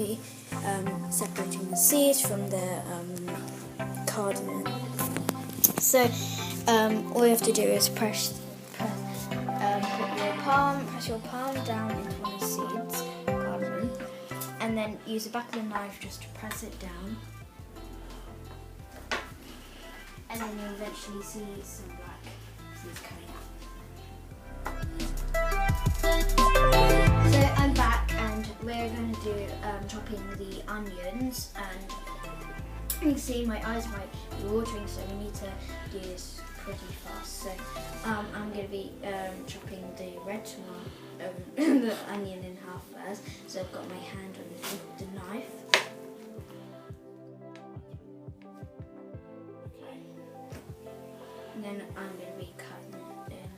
be separating the seeds from the cardamom. So all you have to do is press your palm down into one of the seeds, cardamom, and then use the back of the knife just to press it down. And then you'll eventually see some black seeds coming out. So I'm back, and we're going to do chopping the onions, and you can see my eyes might be watering, so we need to do this pretty fast. So I'm going to be chopping the red tomato, the onion in half first. So I've got my hand on the knife. And then I'm going to be cutting it in.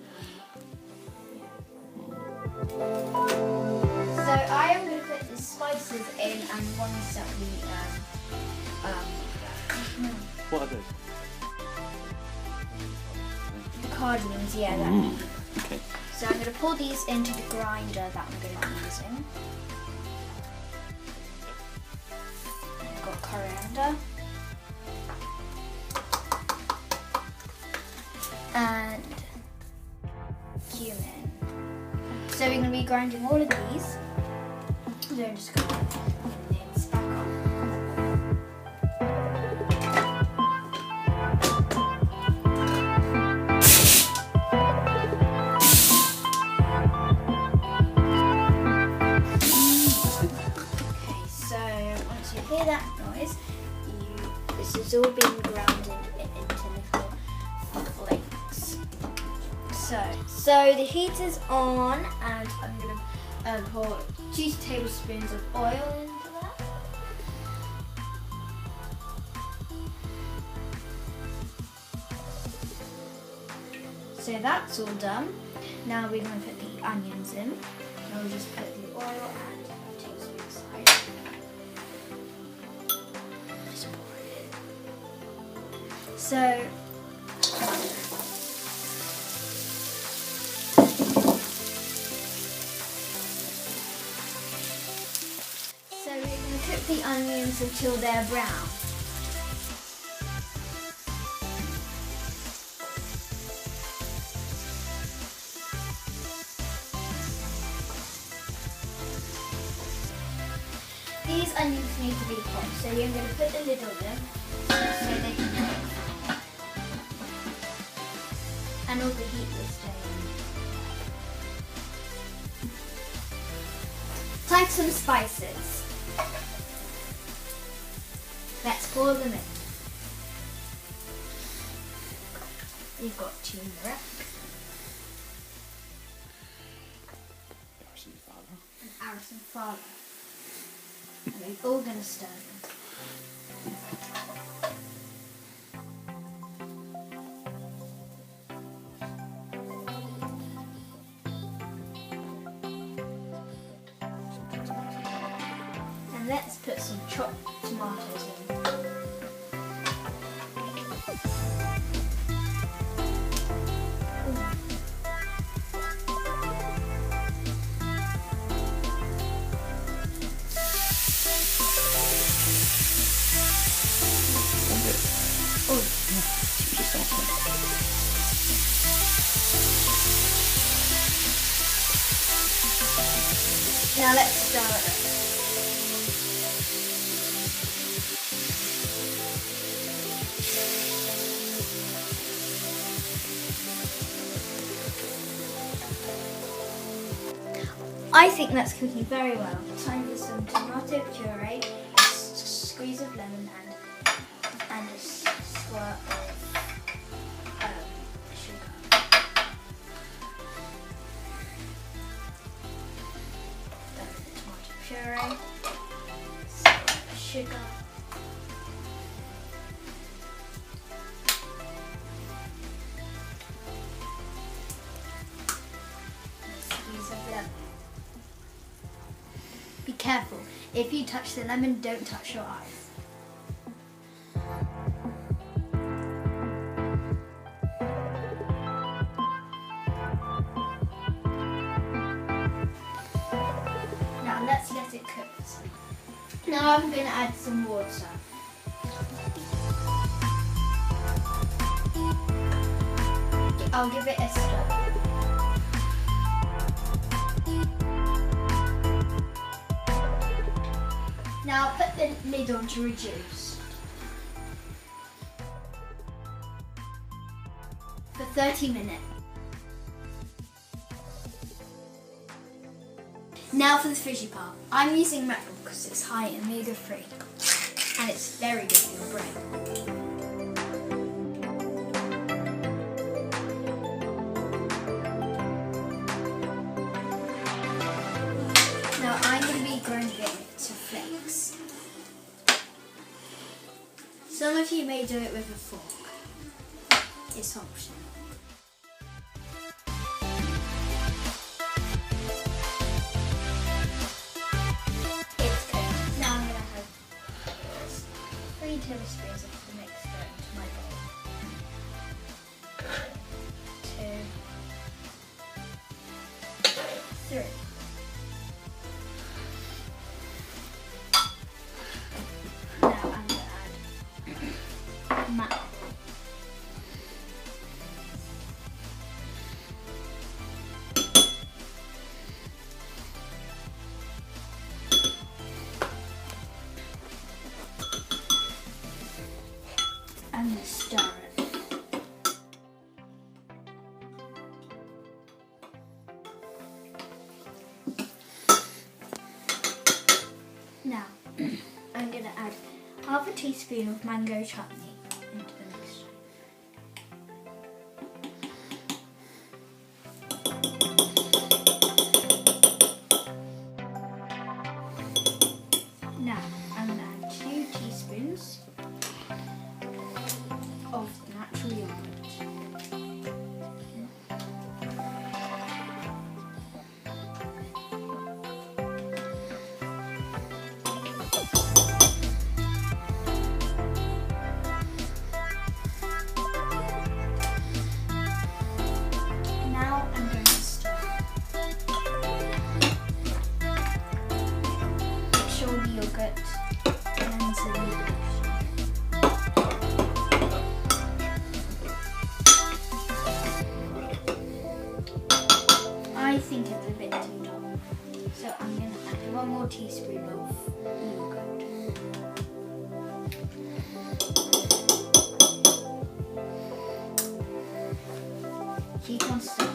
So I am going to put the spices in, and ones that we What are those? the cardamoms, yeah. Okay. So I'm going to pour these into the grinder that I'm going to be using. I've got coriander. And cumin. So we're going to be grinding all of these. So I'm just going to put the lids back on. Okay, so once you hear that noise, this is all being ground into little flakes. So the heat is on, and I'm going to pour 2 tablespoons of oil into that. So that's all done. Now we're going to put the onions in. And we'll just put the oil and tablespoon aside. Just pour it in. So we're going to cook the onions until they're brown. These onions need to be hot, so you're going to put the lid on them so they can cook. And all the heat will stay in. Time for some spices. Let's pour them in. You've got turmeric. And Arison fava. And we're all going to stir them. And let's put some chopped tomatoes in. Now let's stir it. I think that's cooking very well. Time for some tomato puree, a squeeze of lemon, and a squirt of sugar. Tomato puree, sugar, squeeze of lemon. Be careful, if you touch the lemon, don't touch your eyes. Now let's let it cook. Now I'm going to add some water. I'll give it a stir. Now I'll put the lid on to reduce. For 30 minutes. Now for the fishy part. I'm using mackerel because it's high in omega-3 and it's very good for your brain. Now I'm going to be grinding it to flakes. Some of you may do it with a fork. It's optional. It's good. Now I'm going to have 3 tablespoons of the mix going into my bowl. 2, 3. Now I'm going to add mackerel. And stir it. Now, I'm going to add half a teaspoon of mango chutney into the mixture. Now, I'm going to add 2 teaspoons of natural yogurt. Now I'm going to stir. Make sure the yogurt blends in the mixture. I think it's a bit too dark, so I'm going to add 1 more teaspoon of yogurt. Keep on stirring.